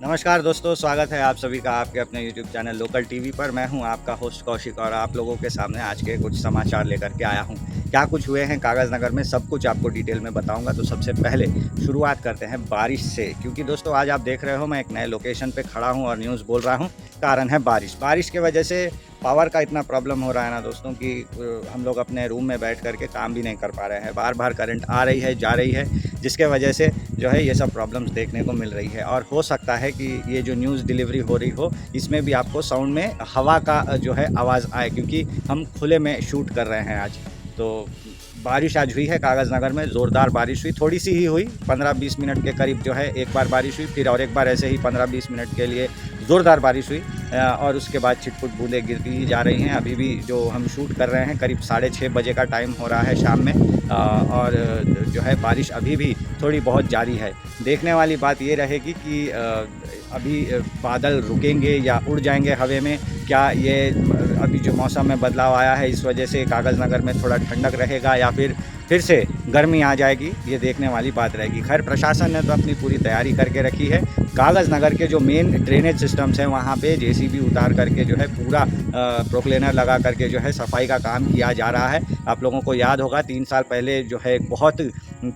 नमस्कार दोस्तों, स्वागत है आप सभी का आपके अपने यूट्यूब चैनल लोकल टीवी पर। मैं हूं आपका होस्ट कौशिक और आप लोगों के सामने आज के कुछ समाचार लेकर के आया हूं। क्या कुछ हुए हैं कागज़ नगर में, सब कुछ आपको डिटेल में बताऊंगा। तो सबसे पहले शुरुआत करते हैं बारिश से, क्योंकि दोस्तों आज आप देख रहे हो मैं एक नए लोकेशन पे खड़ा हूं और न्यूज़ बोल रहा हूं। कारण है बारिश की वजह से पावर का इतना प्रॉब्लम हो रहा है ना दोस्तों कि हम लोग अपने रूम में बैठ कर के काम भी नहीं कर पा रहे हैं। बार करंट आ रही है, जा रही है, जिसके वजह से जो है ये सब प्रॉब्लम्स देखने को मिल रही है। और हो सकता है कि ये जो न्यूज़ डिलीवरी हो रही हो इसमें भी आपको साउंड में हवा का जो है आवाज़ आए, क्योंकि हम खुले में शूट कर रहे हैं आज। तो बारिश आज हुई है कागज़ नगर में, ज़ोरदार बारिश हुई, थोड़ी सी ही हुई, 15-20 मिनट के करीब जो है एक बार बारिश हुई, फिर और एक बार ऐसे ही 15-20 मिनट के लिए ज़ोरदार बारिश हुई और उसके बाद छिटपुट बूंदें गिरती ही जा रही हैं। अभी भी जो हम शूट कर रहे हैं करीब 6:30 बजे का टाइम हो रहा है शाम में और जो है बारिश अभी भी थोड़ी बहुत जारी है। देखने वाली बात ये रहेगी कि अभी बादल रुकेंगे या उड़ जाएंगे हवे में। क्या ये अभी जो मौसम में बदलाव आया है इस वजह से कागज़ नगर में थोड़ा ठंडक रहेगा या फिर से गर्मी आ जाएगी, ये देखने वाली बात रहेगी। खैर प्रशासन ने तो अपनी पूरी तैयारी करके रखी है। कागज़ नगर के जो मेन ड्रेनेज सिस्टम्स हैं वहाँ पे जेसीबी उतार करके जो है पूरा प्रोक्लेनर लगा करके जो है सफाई का काम किया जा रहा है। आप लोगों को याद होगा 3 साल पहले जो है बहुत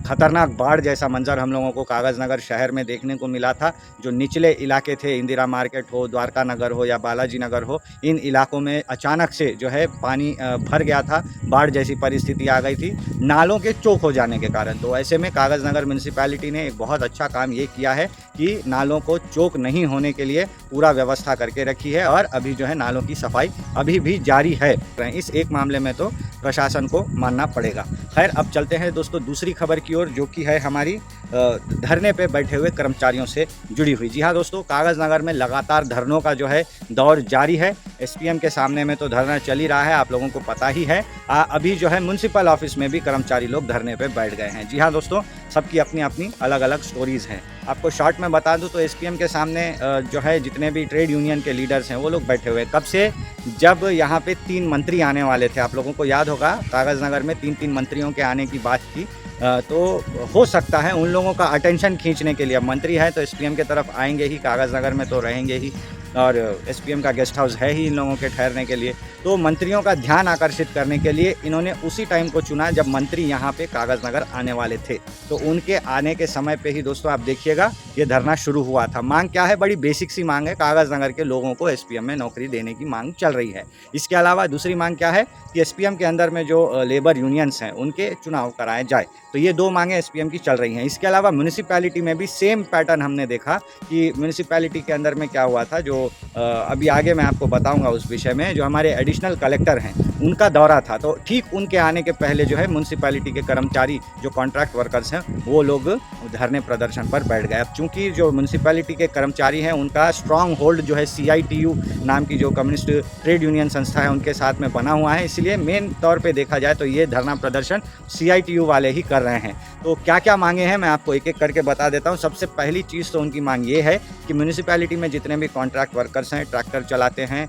खतरनाक बाढ़ जैसा मंजर हम लोगों को कागज़ नगर शहर में देखने को मिला था। जो निचले इलाके थे, इंदिरा मार्केट हो, द्वारका नगर हो या बालाजी नगर हो, इन इलाकों में अचानक से जो है पानी भर गया था, बाढ़ जैसी परिस्थिति आ गई थी नालों के चौक हो जाने के कारण। तो ऐसे में कागज़ नगर म्यूनसिपैलिटी ने एक बहुत अच्छा काम ये किया है कि नालों को चौक नहीं होने के लिए पूरा व्यवस्था करके रखी है और अभी जो है नालों की सफाई अभी भी जारी है। इस एक मामले में तो प्रशासन को मानना पड़ेगा। खैर अब चलते हैं दोस्तों दूसरी खबर की ओर, जो कि है हमारी धरने पे बैठे हुए कर्मचारियों से जुड़ी हुई। जी हाँ दोस्तों, कागज़ नगर में लगातार धरनों का जो है दौर जारी है। एसपीएम के सामने में तो धरना चल ही रहा है, आप लोगों को पता ही है। अभी जो है म्यूनसिपल ऑफिस में भी कर्मचारी लोग धरने पे बैठ गए हैं। जी हाँ दोस्तों, सबकी अपनी अपनी अलग अलग स्टोरीज़ हैं। आपको शॉर्ट में बता दूं तो एसपीएम के सामने जो है जितने भी ट्रेड यूनियन के लीडर्स हैं वो लोग बैठे हुए हैं। कब से? जब यहाँ पे 3 मंत्री आने वाले थे। आप लोगों को याद होगा कागज़ नगर में 3 मंत्रियों के आने की बात थी। तो हो सकता है उन लोगों का अटेंशन खींचने के लिए, अब मंत्री है तो एसपीएम की तरफ आएंगे ही, कागज़ नगर में तो रहेंगे ही और एसपीएम का गेस्ट हाउस है ही इन लोगों के ठहरने के लिए। तो मंत्रियों का ध्यान आकर्षित करने के लिए इन्होंने उसी टाइम को चुना जब मंत्री यहाँ पे कागज़ नगर आने वाले थे। तो उनके आने के समय पे ही दोस्तों आप देखिएगा ये धरना शुरू हुआ था। मांग क्या है? बड़ी बेसिक सी मांग है, कागज़ नगर के लोगों को एसपीएम में नौकरी देने की मांग चल रही है। इसके अलावा दूसरी मांग क्या है कि एसपीएम के अंदर में जो लेबर यूनियंस हैं उनके चुनाव कराए जाए। तो ये 2 मांगें एसपीएम की चल रही हैं। इसके अलावा म्यूनसिपैलिटी में भी सेम पैटर्न हमने देखा कि म्यूनसिपैलिटी के अंदर में क्या हुआ था, जो अभी आगे मैं आपको बताऊंगा उस विषय में। जो हमारे एडिशनल कलेक्टर हैं उनका दौरा था, तो ठीक उनके आने के पहले जो है म्यूनसिपैलिटी के कर्मचारी जो कॉन्ट्रैक्ट वर्कर्स हैं वो लोग धरने प्रदर्शन पर बैठ गए। अब चूंकि जो म्यूनसिपैलिटी के कर्मचारी हैं उनका स्ट्रांग होल्ड जो है CITU नाम की जो कम्युनिस्ट ट्रेड यूनियन संस्था है उनके साथ में बना हुआ है, इसलिए मेन तौर पर देखा जाए तो ये धरना प्रदर्शन CITU वाले ही कर रहे हैं। तो क्या क्या मांगे हैं मैं आपको एक एक करके बता देता हूँ। सबसे पहली चीज़ तो उनकी मांग ये है कि म्यूनसिपैलिटी में जितने भी कॉन्ट्रैक्ट वर्कर्स हैं, ट्रैक्टर चलाते हैं,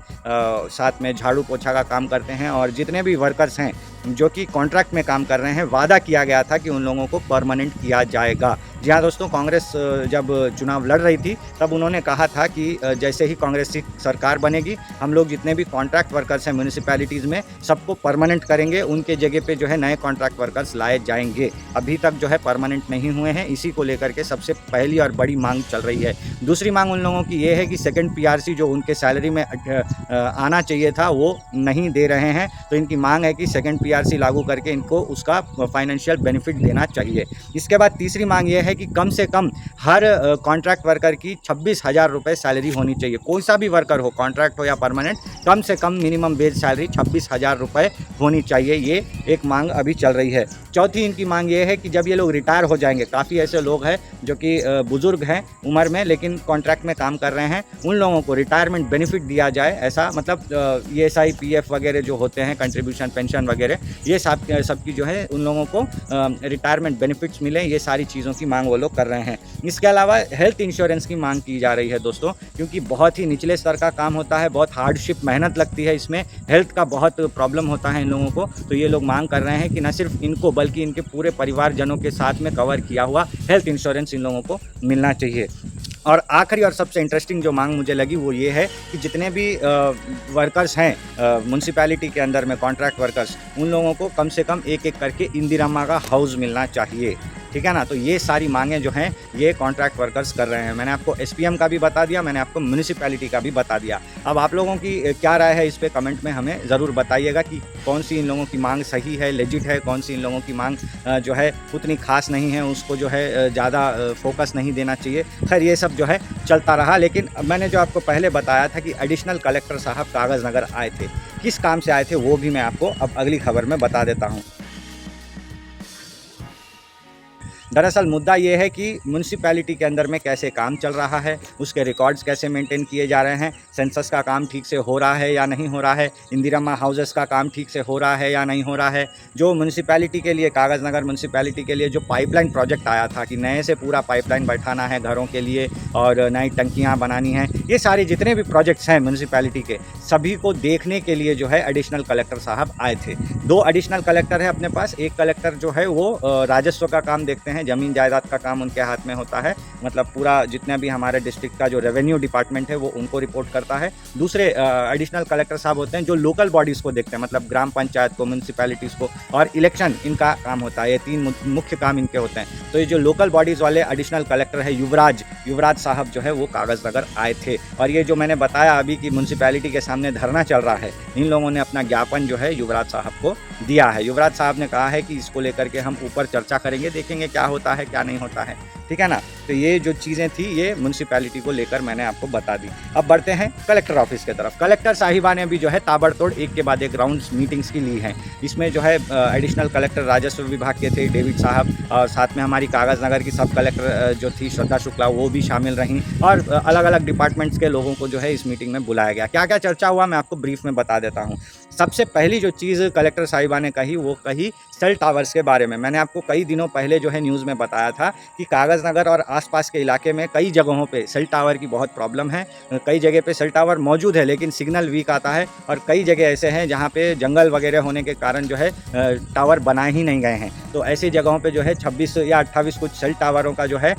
साथ में झाड़ू पोछा का काम करते हैं और जितने भी वर्कर्स हैं जो कि कॉन्ट्रैक्ट में काम कर रहे हैं, वादा किया गया था कि उन लोगों को परमानेंट किया जाएगा। जी हाँ दोस्तों, कांग्रेस जब चुनाव लड़ रही थी तब उन्होंने कहा था कि जैसे ही कांग्रेस की सरकार बनेगी हम लोग जितने भी कॉन्ट्रैक्ट वर्कर्स हैं म्यूनसिपैलिटीज़ में सबको परमानेंट करेंगे, उनके जगह पे जो है नए कॉन्ट्रैक्ट वर्कर्स लाए जाएंगे। अभी तक जो है परमानेंट नहीं हुए हैं, इसी को लेकर के सबसे पहली और बड़ी मांग चल रही है। दूसरी मांग उन लोगों की ये है कि सेकंड PRC जो उनके सैलरी में आना चाहिए था वो नहीं दे रहे हैं। तो इनकी मांग है कि सेकंड PRC लागू करके इनको उसका फाइनेंशियल बेनिफिट देना चाहिए। इसके बाद तीसरी मांग ये है कि कम से कम हर कॉन्ट्रैक्ट वर्कर की 26,000 रुपये सैलरी होनी चाहिए। कोई सा भी वर्कर हो, कॉन्ट्रैक्ट हो या परमानेंट, कम से कम मिनिमम बेस सैलरी 26,000 रुपये होनी चाहिए। ये एक मांग अभी चल रही है। चौथी इनकी मांग ये है कि जब ये लोग रिटायर हो जाएंगे, काफ़ी ऐसे लोग हैं जो कि बुज़ुर्ग हैं उम्र में लेकिन कॉन्ट्रैक्ट में काम कर रहे हैं, उन लोगों को रिटायरमेंट बेनिफिट दिया जाए। ऐसा मतलब ESI PF वगैरह जो होते हैं, कंट्रीब्यूशन पेंशन वगैरह, ये सबकी जो है उन लोगों को रिटायरमेंट बेनिफिट्स मिले, ये सारी चीज़ों की मांग वो लोग कर रहे हैं। इसके अलावा हेल्थ इंश्योरेंस की मांग की जा रही है दोस्तों, क्योंकि बहुत ही निचले स्तर का काम होता है, बहुत हार्डशिप मेहनत लगती है, इसमें हेल्थ का बहुत प्रॉब्लम होता है इन लोगों को। तो ये लोग मांग कर रहे हैं कि न सिर्फ इनको बल्कि इनके पूरे परिवारजनों के साथ में कवर किया हुआ हेल्थ इंश्योरेंस इन लोगों को मिलना चाहिए। और आखिरी और सबसे इंटरेस्टिंग जो मांग मुझे लगी वो ये है कि जितने भी वर्कर्स हैं म्यूनसिपैलिटी के अंदर में कॉन्ट्रैक्ट वर्कर्स, उन लोगों को कम से कम एक एक करके इंदिरा का हाउस मिलना चाहिए, ठीक है ना। तो ये सारी मांगें जो हैं ये कॉन्ट्रैक्ट वर्कर्स कर रहे हैं। मैंने आपको एसपीएम का भी बता दिया, मैंने आपको म्यूनसिपैलिटी का भी बता दिया। अब आप लोगों की क्या राय है इस पे कमेंट में हमें ज़रूर बताइएगा कि कौन सी इन लोगों की मांग सही है, लेजिट है, कौन सी इन लोगों की मांग जो है उतनी खास नहीं है, उसको जो है ज़्यादा फोकस नहीं देना चाहिए। खैर ये सब जो है चलता रहा, लेकिन मैंने जो आपको पहले बताया था कि एडिशनल कलेक्टर साहब कागज़ नगर आए थे, किस काम से आए थे वो भी मैं आपको अब अगली खबर में बता देता हूँ। दरअसल मुद्दा ये है कि म्यूनसिपैलिटी के अंदर में कैसे काम चल रहा है, उसके रिकॉर्ड्स कैसे मेंटेन किए जा रहे हैं, सेंसस का काम ठीक से हो रहा है या नहीं हो रहा है, इंदिरा हाउसेस का काम ठीक से हो रहा है या नहीं हो रहा है। जो म्यूनसिपैलिटी के लिए, कागज़ नगर म्यूनसिपैलिटी के लिए जो पाइपलाइन प्रोजेक्ट आया था कि नए से पूरा पाइपलाइन बैठाना है घरों के लिए और नई टंकियाँ बनानी हैं, ये सारे जितने भी प्रोजेक्ट्स हैं म्यूनसिपैलिटी के सभी को देखने के लिए जो है एडिशनल कलेक्टर साहब आए थे। 2 एडिशनल कलेक्टर है अपने पास। एक कलेक्टर जो है वो राजस्व का काम देखते हैं, ज़मीन जायदाद का काम उनके हाथ में होता है, मतलब पूरा जितने भी हमारे डिस्ट्रिक्ट का जो रेवेन्यू डिपार्टमेंट है वो उनको रिपोर्ट करता है। दूसरे एडिशनल कलेक्टर साहब होते हैं जो लोकल बॉडीज़ को देखते हैं, मतलब ग्राम पंचायत को, म्यूनसिपैलिटीज़ को और इलेक्शन, इनका काम होता है। ये 3 मुख्य काम इनके होते हैं। तो ये जो लोकल बॉडीज़ वाले एडिशनल कलेक्टर है युवराज साहब जो है वो कागज़ नगर आए थे। और ये जो मैंने बताया अभी कि म्यूनसिपैलिटी के सामने धरना चल रहा है, इन लोगों ने अपना ज्ञापन जो है युवराज साहब को दिया है। युवराज साहब ने कहा है कि इसको लेकर के हम ऊपर चर्चा करेंगे, देखेंगे क्या होता है क्या नहीं होता है, ठीक है ना। तो ये जो चीज़ें थी ये म्यूनसिपैलिटी को लेकर मैंने आपको बता दी। अब बढ़ते हैं कलेक्टर ऑफिस की तरफ। कलेक्टर साहिबा ने भी जो है ताबड़तोड़ एक के बाद एक राउंड्स मीटिंग्स की ली हैं। इसमें जो है एडिशनल कलेक्टर राजस्व विभाग के थे डेविड साहब, और साथ में हमारी कागज़ नगर की सब कलेक्टर जो थी श्रद्धा शुक्ला वो भी शामिल रहीं, और अलग अलग डिपार्टमेंट्स के लोगों को जो है इस मीटिंग में बुलाया गया। क्या क्या चर्चा हुआ मैं आपको ब्रीफ में बता देता हूँ। सबसे पहली जो चीज़ कलेक्टर साहिबा ने कही वो कही सेल टावर्स के बारे में। मैंने आपको कई दिनों पहले जो है न्यूज़ में बताया था कि कागज़ नगर और आसपास के इलाके में कई जगहों पे सेल टावर की बहुत प्रॉब्लम है। कई जगह पे सेल टावर मौजूद है लेकिन सिग्नल वीक आता है, और कई जगह ऐसे हैं जहाँ पे जंगल वगैरह होने के कारण जो है टावर बनाए ही नहीं गए हैं। तो ऐसी जगहों पे जो है 26 या 28 कुछ सेल टावरों का जो है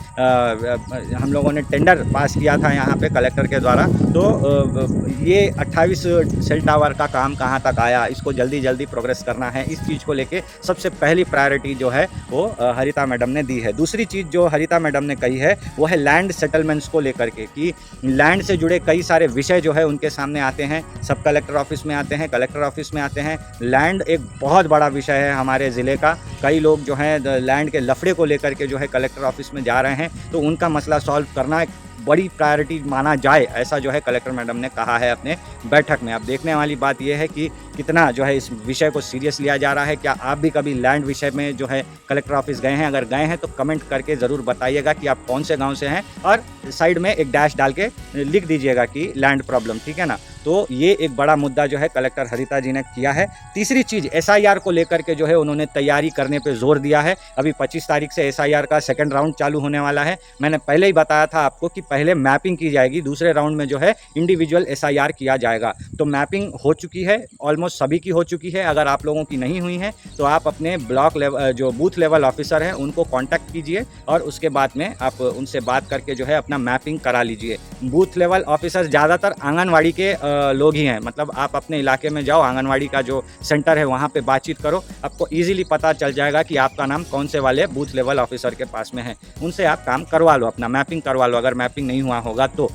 हम लोगों ने टेंडर पास किया था यहाँ पे कलेक्टर के द्वारा। तो ये 28 सेल टावर का काम कहाँ तक आया, इसको जल्दी जल्दी प्रोग्रेस करना है। इस चीज़ को लेके सबसे पहली प्रायोरिटी जो है वो हरिता मैडम ने दी है। दूसरी चीज़ जो हरिता मैडम ने कही है वो है लैंड सेटलमेंट्स को लेकर के, कि लैंड से जुड़े कई सारे विषय जो है उनके सामने आते हैं, सब कलेक्टर ऑफिस में आते हैं, कलेक्टर ऑफिस में आते हैं। लैंड एक बहुत बड़ा विषय है हमारे ज़िले का। कई लोग जो हैं लैंड के लफड़े को लेकर के जो है कलेक्टर ऑफिस में जा रहे हैं, तो उनका मसला सॉल्व करना एक बड़ी प्रायोरिटी माना जाए, ऐसा जो है कलेक्टर मैडम ने कहा है अपने बैठक में। अब देखने वाली बात यह है कि कितना जो है इस विषय को सीरियस लिया जा रहा है। क्या आप भी कभी लैंड विषय में जो है कलेक्टर ऑफिस गए हैं? अगर गए हैं तो कमेंट करके ज़रूर बताइएगा कि आप कौन से गांव से हैं, और साइड में एक डैश डाल के लिख दीजिएगा कि लैंड प्रॉब्लम, ठीक है ना। तो ये एक बड़ा मुद्दा जो है कलेक्टर हरिता जी ने किया है। तीसरी चीज़ SIR को लेकर के जो है उन्होंने तैयारी करने पे जोर दिया है। अभी 25 तारीख से SIR का सेकंड राउंड चालू होने वाला है। मैंने पहले ही बताया था आपको कि पहले मैपिंग की जाएगी, दूसरे राउंड में जो है इंडिविजुअल SIR किया जाएगा। तो मैपिंग हो चुकी है, ऑलमोस्ट सभी की हो चुकी है। अगर आप लोगों की नहीं हुई है तो आप अपने ब्लॉक लेवल जो बूथ लेवल ऑफिसर हैं उनको कॉन्टैक्ट कीजिए, और उसके बाद में आप उनसे बात करके जो है अपना मैपिंग करा लीजिए। बूथ लेवल ऑफिसर ज़्यादातर आंगनवाड़ी के लोग ही हैं, मतलब आप अपने इलाके में जाओ, आंगनवाड़ी का जो सेंटर है वहाँ पे बातचीत करो, आपको इजीली पता चल जाएगा कि आपका नाम कौन से वाले बूथ लेवल ऑफिसर के पास में है। उनसे आप काम करवा लो, अपना मैपिंग करवा लो अगर मैपिंग नहीं हुआ होगा तो।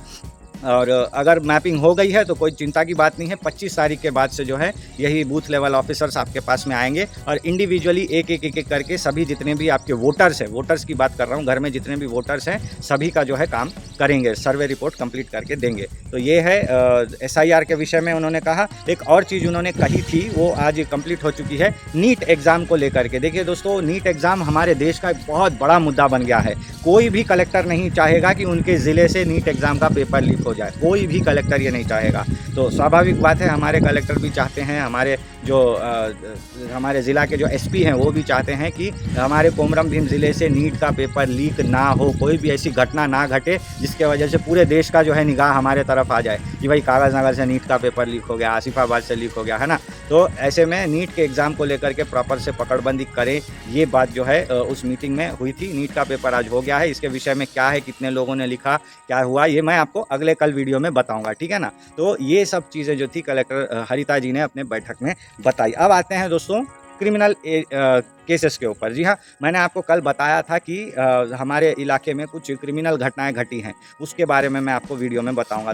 और अगर मैपिंग हो गई है तो कोई चिंता की बात नहीं है। 25 तारीख के बाद से जो है यही बूथ लेवल ऑफिसर्स आपके पास में आएंगे, और इंडिविजुअली एक एक करके सभी जितने भी आपके वोटर्स हैं, वोटर्स की बात कर रहा हूँ, घर में जितने भी वोटर्स हैं सभी का जो है काम करेंगे, सर्वे रिपोर्ट कंप्लीट करके देंगे। तो ये है SIR के विषय में उन्होंने कहा। एक और चीज़ उन्होंने कही थी वो आज कंप्लीट हो चुकी है, नीट एग्ज़ाम को लेकर के। देखिए दोस्तों, नीट एग्ज़ाम हमारे देश का एक बहुत बड़ा मुद्दा बन गया है। कोई भी कलेक्टर नहीं चाहेगा कि उनके ज़िले से नीट एग्ज़ाम का पेपर लीक हो जाए, कोई भी कलेक्टर ये नहीं चाहेगा। तो स्वाभाविक बात है, हमारे कलेक्टर भी चाहते हैं, हमारे जो हमारे ज़िला के जो एसपी हैं वो भी चाहते हैं कि हमारे कोमरम भीम ज़िले से नीट का पेपर लीक ना हो, कोई भी ऐसी घटना ना घटे जिसके वजह से पूरे देश का जो है निगाह हमारे तरफ आ जाए कि भाई कागज़ नगर से नीट का पेपर लीक हो गया, आसिफाबाद से लीक हो गया, है ना। तो ऐसे में नीट के एग्ज़ाम को लेकर के प्रॉपर से पकड़बंदी करें, ये बात जो है उस मीटिंग में हुई थी। नीट का पेपर आज हो गया है, इसके विषय में क्या है, कितने लोगों ने लिखा, क्या हुआ, ये मैं आपको अगले कल वीडियो में बताऊंगा, ठीक है ना। तो ये सब चीज़ें जो थी कलेक्टर हरिता जी ने अपने बैठक में बताई। अब आते हैं दोस्तों क्रिमिनल केसेस के ऊपर। जी हाँ, मैंने आपको कल बताया था कि हमारे इलाके में कुछ क्रिमिनल घटनाएं घटी हैं, उसके बारे में मैं आपको वीडियो में बताऊंगा।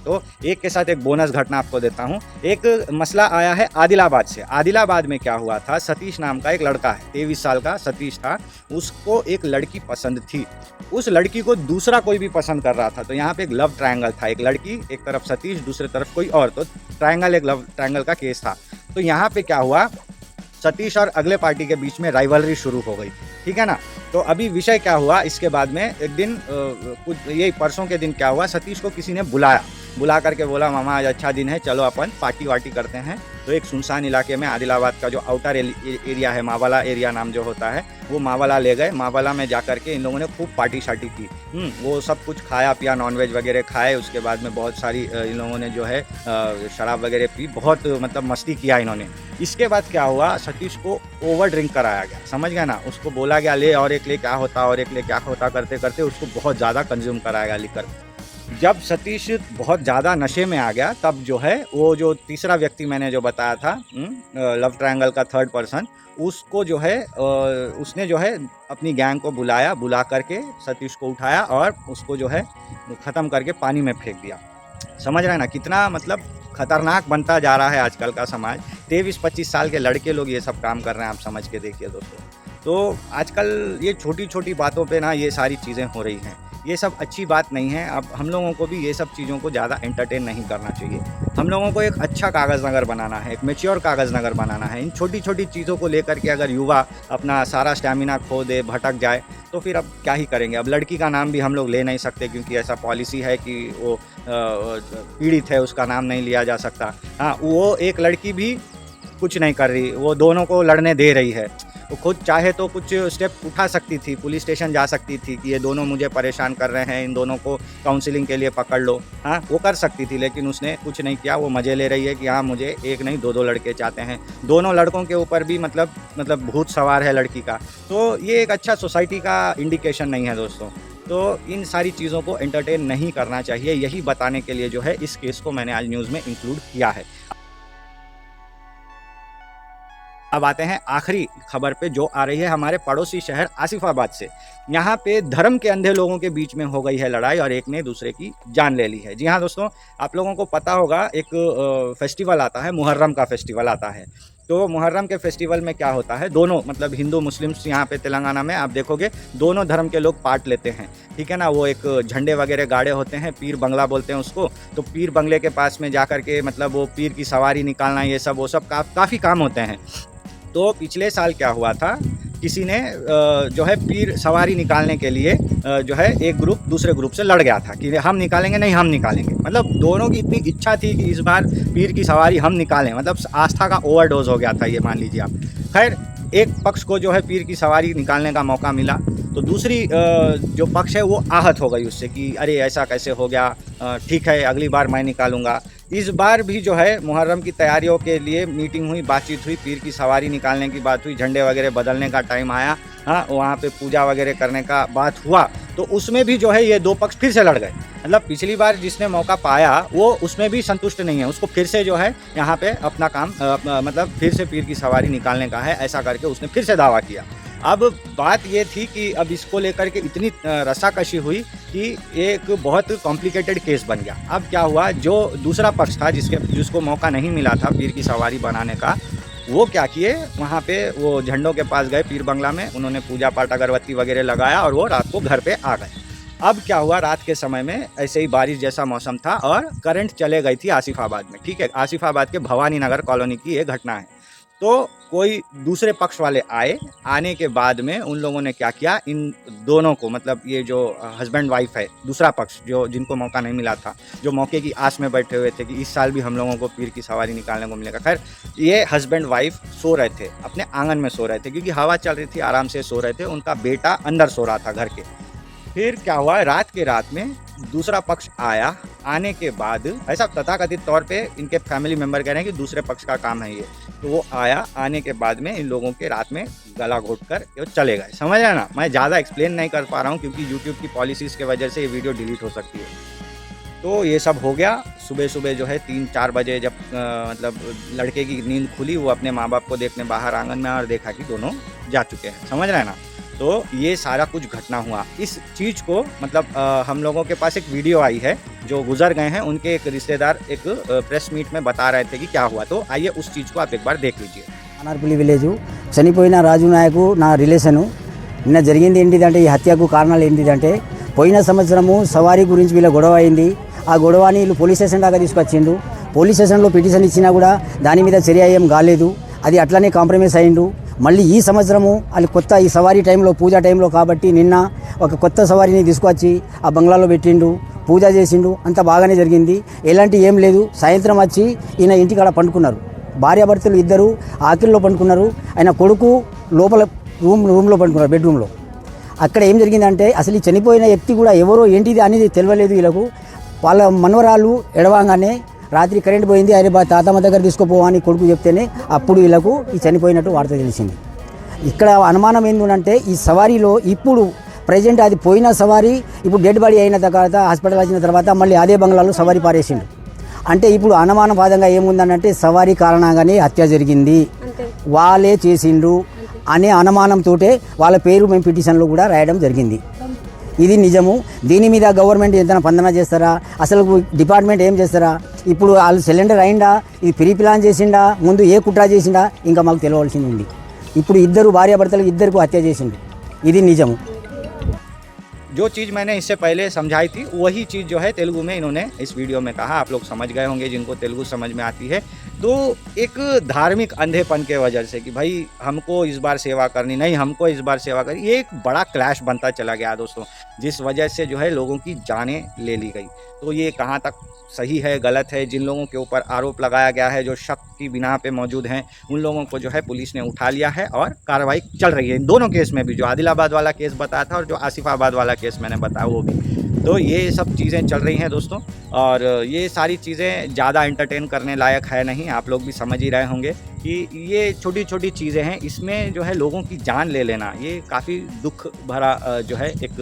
तो एक के साथ एक बोनस घटना आपको देता हूँ। एक मसला आया है आदिलाबाद से। आदिलाबाद में क्या हुआ था, सतीश नाम का एक लड़का है, 23 साल का सतीश था, उसको एक लड़की पसंद थी। उस लड़की को दूसरा कोई भी पसंद कर रहा था, तो यहाँ पे एक लव ट्रायंगल था, एक लड़की एक तरफ सतीश दूसरी तरफ कोई और, तो ट्रायंगल, एक लव ट्रायंगल का केस था। तो यहाँ पे क्या हुआ, सतीश और अगले पार्टी के बीच में राइवलरी शुरू हो गई, ठीक है ना। तो अभी विषय क्या हुआ, इसके बाद में एक दिन कुछ यही परसों के दिन क्या हुआ, सतीश को किसी ने बुला करके बोला मामा आज अच्छा दिन है, चलो अपन पार्टी वार्टी करते हैं। तो एक सुनसान इलाके में आदिलाबाद का जो आउटर एरिया है, मावाला एरिया नाम जो होता है, वो मावाला ले गए। मावाला में जा करके इन लोगों ने खूब पार्टी शार्टी की, वो सब कुछ खाया पिया, नॉनवेज वगैरह खाए, उसके बाद में बहुत सारी इन लोगों ने जो है शराब वगैरह पी, बहुत मतलब मस्ती किया इन्होंने। इसके बाद क्या हुआ, सतीश को ओवर ड्रिंक कराया गया, समझ गया ना, उसको बोला गया ले और एक ले क्या होता, और एक ले क्या होता, करते करते उसको बहुत ज़्यादा कंज्यूम कराया गया लिकर। जब सतीश बहुत ज़्यादा नशे में आ गया, तब जो है वो जो तीसरा व्यक्ति मैंने जो बताया था, लव ट्रायंगल का थर्ड पर्सन, उसको जो है उसने जो है अपनी गैंग को बुला करके सतीश को उठाया और उसको जो है ख़त्म करके पानी में फेंक दिया। समझ रहे हैं ना, कितना मतलब खतरनाक बनता जा रहा है आजकल का समाज। 23-25 साल के लड़के लोग ये सब काम कर रहे हैं, आप समझ के देखिए दोस्तों। तो आजकल ये छोटी छोटी बातों पे ना ये सारी चीज़ें हो रही हैं, ये सब अच्छी बात नहीं है। अब हम लोगों को भी ये सब चीज़ों को ज़्यादा एंटरटेन नहीं करना चाहिए। हम लोगों को एक अच्छा कागज़ नगर बनाना है, एक मैच्योर कागज़ नगर बनाना है। इन छोटी छोटी चीज़ों को लेकर के अगर युवा अपना सारा स्टैमिना खो दे, भटक जाए, तो फिर अब क्या ही करेंगे। अब लड़की का नाम भी हम लोग ले नहीं सकते, क्योंकि ऐसा पॉलिसी है कि वो पीड़ित है, उसका नाम नहीं लिया जा सकता। हाँ, वो एक लड़की भी कुछ नहीं कर रही, वो दोनों को लड़ने दे रही है। वो खुद चाहे तो कुछ स्टेप उठा सकती थी, पुलिस स्टेशन जा सकती थी कि ये दोनों मुझे परेशान कर रहे हैं, इन दोनों को काउंसलिंग के लिए पकड़ लो। हाँ, वो कर सकती थी, लेकिन उसने कुछ नहीं किया। वो मज़े ले रही है कि हाँ मुझे एक नहीं दो लड़के चाहते हैं, दोनों लड़कों के ऊपर भी मतलब भूत सवार है लड़की का। तो ये एक अच्छा सोसाइटी का इंडिकेशन नहीं है दोस्तों। तो इन सारी चीज़ों को एंटरटेन नहीं करना चाहिए, यही बताने के लिए जो है इस केस को मैंने आज न्यूज़ में इंक्लूड किया है। अब आते हैं आखिरी खबर पे, जो आ रही है हमारे पड़ोसी शहर आसिफाबाद से। यहाँ पे धर्म के अंधे लोगों के बीच में हो गई है लड़ाई और एक ने दूसरे की जान ले ली है। जी हाँ दोस्तों, आप लोगों को पता होगा एक फेस्टिवल आता है, मुहर्रम का फेस्टिवल आता है। तो मुहर्रम के फेस्टिवल में क्या होता है, दोनों मतलब हिंदू मुस्लिम्स यहाँ पे तेलंगाना में आप देखोगे दोनों धर्म के लोग पार्ट लेते हैं, ठीक है ना। वो एक झंडे वगैरह गाड़े होते हैं, पीर बंगला बोलते हैं उसको। तो पीर बंगले के पास में जा कर के मतलब वो पीर की सवारी निकालना, ये सब वो सब काफ़ी काम होते हैं। तो पिछले साल क्या हुआ था, किसी ने जो है पीर सवारी निकालने के लिए जो है एक ग्रुप दूसरे ग्रुप से लड़ गया था कि हम निकालेंगे, नहीं हम निकालेंगे। मतलब दोनों की इतनी इच्छा थी कि इस बार पीर की सवारी हम निकालें, मतलब आस्था का ओवरडोज हो गया था ये, मान लीजिए आप। खैर, एक पक्ष को जो है पीर की सवारी निकालने का मौका मिला, तो दूसरी जो पक्ष है वो आहत हो गई उससे कि अरे ऐसा कैसे हो गया, ठीक है अगली बार मैं निकालूंगा। इस बार भी जो है मुहर्रम की तैयारियों के लिए मीटिंग हुई, बातचीत हुई, पीर की सवारी निकालने की बात हुई, झंडे वगैरह बदलने का टाइम आया, हाँ वहाँ पे पूजा वगैरह करने का बात हुआ। तो उसमें भी जो है ये दो पक्ष फिर से लड़ गए। मतलब पिछली बार जिसने मौका पाया वो उसमें भी संतुष्ट नहीं है, उसको फिर से जो है यहाँ पे अपना काम मतलब फिर से पीर की सवारी निकालने का है, ऐसा करके उसने फिर से दावा किया। अब बात ये थी कि अब इसको लेकर के इतनी रस्साकशी हुई कि एक बहुत कॉम्प्लिकेटेड केस बन गया। अब क्या हुआ, जो दूसरा पक्ष था जिसको मौका नहीं मिला था पीर की सवारी बनाने का, वो क्या किए, वहाँ पे वो झंडों के पास गए पीर बंगला में, उन्होंने पूजा पाठ अगरबत्ती वगैरह लगाया और वो रात को घर पे आ गए। अब क्या हुआ, रात के समय में ऐसे ही बारिश जैसा मौसम था और करंट चले गई थी आसिफाबाद में, ठीक है। आसिफाबाद के भवानी नगर कॉलोनी की ये घटना है। तो कोई दूसरे पक्ष वाले आए, आने के बाद में उन लोगों ने क्या किया, इन दोनों को, मतलब ये जो हस्बैंड वाइफ है, दूसरा पक्ष जो जिनको मौका नहीं मिला था, जो मौके की आस में बैठे हुए थे कि इस साल भी हम लोगों को पीर की सवारी निकालने को मिलेगा। खैर ये हस्बैंड वाइफ सो रहे थे, अपने आंगन में सो रहे थे, क्योंकि हवा चल रही थी, आराम से सो रहे थे। उनका बेटा अंदर सो रहा था घर के। फिर क्या हुआ, रात में दूसरा पक्ष आया। आने के बाद ऐसा तथाकथित तौर पे इनके फैमिली मेंबर कह रहे हैं कि दूसरे पक्ष का काम है ये, तो वो आया। आने के बाद में इन लोगों के रात में गला घोट कर ये चले गए। समझ रहे ना, मैं ज़्यादा एक्सप्लेन नहीं कर पा रहा हूँ क्योंकि यूट्यूब की पॉलिसीज़ की वजह से ये वीडियो डिलीट हो सकती है। तो ये सब हो गया। सुबह जो है 3-4 बजे जब मतलब लड़के की नींद खुली, वो अपने माँ बाप को देखने बाहर आंगन में और देखा कि दोनों जा चुके हैं। समझ रहे हैं ना। तो ये सारा कुछ घटना हुआ। इस चीज़ को मतलब हम लोगों के पास एक वीडियो आई है, जो गुजर गए हैं उनके एक रिश्तेदार एक प्रेस मीट में बता रहे थे कि क्या हुआ। तो आइए उस चीज़ को आप एक बार देख लीजिए। అనార్పల్లి విలేజ్ చనిపోయిన రాజు నాయకు నా రిలేషను. నిన్న జరిగింది ఏంటిదంటే, ఈ హత్యకు కారణాలు ఏంటిదంటే, పోయిన సంవత్సరము సవారీ గురించి వీళ్ళ గొడవ అయింది. ఆ గొడవని వీళ్ళు పోలీస్ స్టేషన్ దాకా తీసుకొచ్చిండు. పోలీస్ స్టేషన్లో పిటిషన్ ఇచ్చినా కూడా దాని మీద చర్య ఏం కాలేదు. అది అట్లనే కాంప్రమైజ్ అయిండు. మళ్ళీ ఈ సంవత్సరము వాళ్ళు కొత్త ఈ సవారీ టైంలో, పూజా టైంలో కాబట్టి నిన్న ఒక కొత్త సవారీని తీసుకొచ్చి ఆ బంగ్లాలో పెట్టిండు, పూజ చేసిండు. అంతా బాగానే జరిగింది, ఎలాంటి ఏం లేదు. సాయంత్రం వచ్చి ఈయన ఇంటికాడ పండుకున్నారు. భార్యాభర్తలు ఇద్దరు ఆకిల్లో పండుకున్నారు. ఆయన కొడుకు లోపల రూమ్లో పండుకున్నారు, బెడ్రూమ్లో. అక్కడ ఏం జరిగిందంటే, అసలు ఈ చనిపోయిన వ్యక్తి కూడా ఎవరో ఏంటిది అనేది తెలియలేదు వీళ్ళకు. వాళ్ళ మనవరాలు ఎడవంగానే రాత్రి కరెంట్ పోయింది, ఆయన తాతమ్మ దగ్గర తీసుకుపోవని కొడుకు చెప్తేనే అప్పుడు వీళ్ళకు ఈ చనిపోయినట్టు వార్త తెలిసింది. ఇక్కడ అనుమానం ఏంటంటే, ఈ సవారీలో ఇప్పుడు ప్రజెంట్ అది పోయిన సవారీ ఇప్పుడు డెడ్ బాడీ అయిన తర్వాత, హాస్పిటల్ వచ్చిన తర్వాత మళ్ళీ అదే బంగ్లాలో సవారీ పారేసిండు. అంటే ఇప్పుడు అనుమానపాదంగా ఏముందనంటే, సవారీ కారణంగానే హత్య జరిగింది, వాళ్ళే చేసిండ్రు అనే అనుమానంతో వాళ్ళ పేరు మేము పిటిషన్లో కూడా రాయడం జరిగింది. ఇది నిజము. దీని మీద గవర్నమెంట్ ఏదైనా స్పందన చేస్తారా, అసలు డిపార్ట్మెంట్ ఏం చేస్తారా? ఇప్పుడు వాళ్ళు సిలిండర్ అయిందా, ఇది ప్రీ ప్లాన్ చేసిండా, ముందు ఏ కుట్ర చేసిండా, ఇంకా మాకు తెలియవలసింది ఉంది. ఇప్పుడు ఇద్దరు భార్యాభర్తలకు ఇద్దరికి హత్య చేసిండు, ఇది నిజము. जो चीज़ मैंने इससे पहले समझाई थी वही चीज़ जो है तेलुगु में इन्होंने इस वीडियो में कहा। आप लोग समझ गए होंगे जिनको तेलुगु समझ में आती है। तो एक धार्मिक अंधेपन के वजह से कि भाई हमको इस बार सेवा करनी नहीं, हमको इस बार सेवा करनी, ये एक बड़ा क्लैश बनता चला गया दोस्तों, जिस वजह से जो है लोगों की जानें ले ली गई। तो ये कहाँ तक सही है गलत है, जिन लोगों के ऊपर आरोप लगाया गया है, जो शक की बिना पे मौजूद हैं, उन लोगों को जो है पुलिस ने उठा लिया है और कार्रवाई चल रही है इन दोनों केस में भी, जो आदिलाबाद वाला केस बताया था और जो आसिफाबाद वाला केस मैंने बताया वो भी। तो ये सब चीज़ें चल रही हैं दोस्तों, और ये सारी चीज़ें ज़्यादा एंटरटेन करने लायक है नहीं। आप लोग भी समझ ही रहे होंगे कि ये छोटी छोटी चीज़ें हैं, इसमें जो है लोगों की जान ले लेना ये काफ़ी दुख भरा जो है एक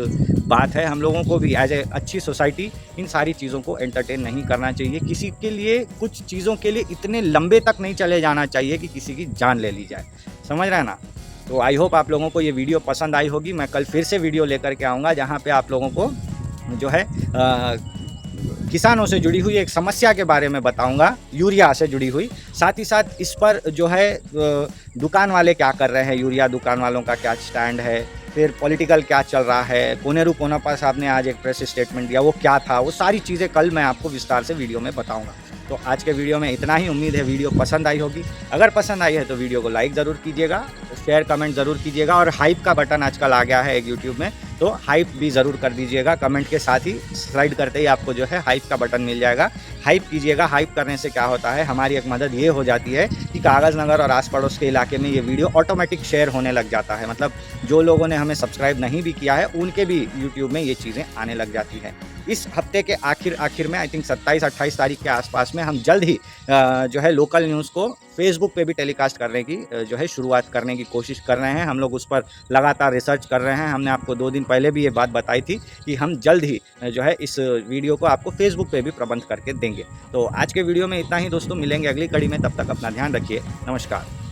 बात है। हम लोगों को भी एज ए अच्छी सोसाइटी इन सारी चीज़ों को एंटरटेन नहीं करना चाहिए। किसी के लिए कुछ चीज़ों के लिए इतने लंबे तक नहीं चले जाना चाहिए कि किसी की जान ले ली जाए। समझ रहे हैं ना। तो आई होप आप लोगों को ये वीडियो पसंद आई होगी। मैं कल फिर से वीडियो लेकर के आऊँगा जहाँ पे आप लोगों को जो है किसानों से जुड़ी हुई एक समस्या के बारे में बताऊंगा, यूरिया से जुड़ी हुई। साथ ही साथ इस पर जो है दुकान वाले क्या कर रहे हैं, यूरिया दुकान वालों का क्या स्टैंड है, फिर पॉलिटिकल क्या चल रहा है, कोनेरू कोनापा साहब ने आज एक प्रेस स्टेटमेंट दिया, वो क्या था, वो सारी चीज़ें कल मैं आपको विस्तार से वीडियो में बताऊंगा। तो आज के वीडियो में इतना ही। उम्मीद है वीडियो पसंद आई होगी। अगर पसंद आई है तो वीडियो को लाइक ज़रूर कीजिएगा, शेयर कमेंट ज़रूर कीजिएगा, और हाइप का बटन आजकल आ गया है एक यूट्यूब में, तो हाइप भी ज़रूर कर दीजिएगा। कमेंट के साथ ही स्लाइड करते ही आपको जो है हाइप का बटन मिल जाएगा। हाइप कीजिएगा। हाइप करने से क्या होता है, हमारी एक मदद ये हो जाती है कि कागज़ नगर और आस पड़ोस के इलाके में ये वीडियो ऑटोमेटिक शेयर होने लग जाता है। मतलब जो लोगों ने हमें सब्सक्राइब नहीं भी किया है उनके भी यूट्यूब में ये चीज़ें आने लग जाती हैं। इस हफ्ते के आखिर में आई थिंक 27-28 तारीख के आसपास में हम जल्द ही जो है लोकल न्यूज़ को फेसबुक पे भी टेलीकास्ट करने की जो है शुरुआत करने की कोशिश कर रहे हैं। हम लोग उस पर लगातार रिसर्च कर रहे हैं। हमने आपको 2 दिन पहले भी ये बात बताई थी कि हम जल्द ही जो है इस वीडियो को आपको फेसबुक पे भी प्रबंध करके देंगे। तो आज के वीडियो में इतना ही दोस्तों, मिलेंगे अगली कड़ी में, तब तक अपना ध्यान रखिए। नमस्कार।